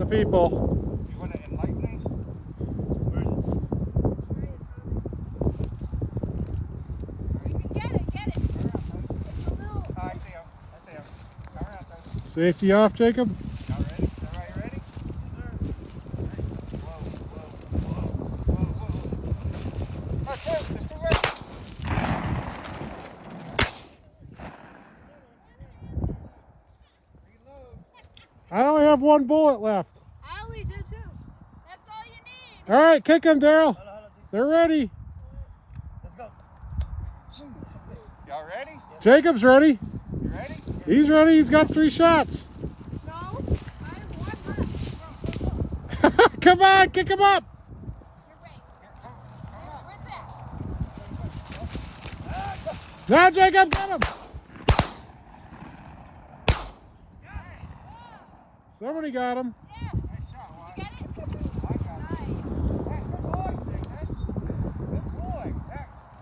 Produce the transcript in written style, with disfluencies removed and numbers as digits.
people. You want to enlighten me? You can get it, get it. It's a little. Oh, I see him. I see him. Come around, son. Safety off, Jacob. Y'all ready? Everybody ready? Whoa, whoa, whoa, whoa, whoa. That's it. It's too late. I only have one bullet left. I only do too. That's all you need. All right, kick them, Daryl. They're ready. Let's go. Y'all ready? Jacob's ready. You ready? He's ready. He's got 3 shots. No, I have one left. Come on, kick him up. You're right. Where's that? Now, Jacob, get him. Somebody got him. Yeah.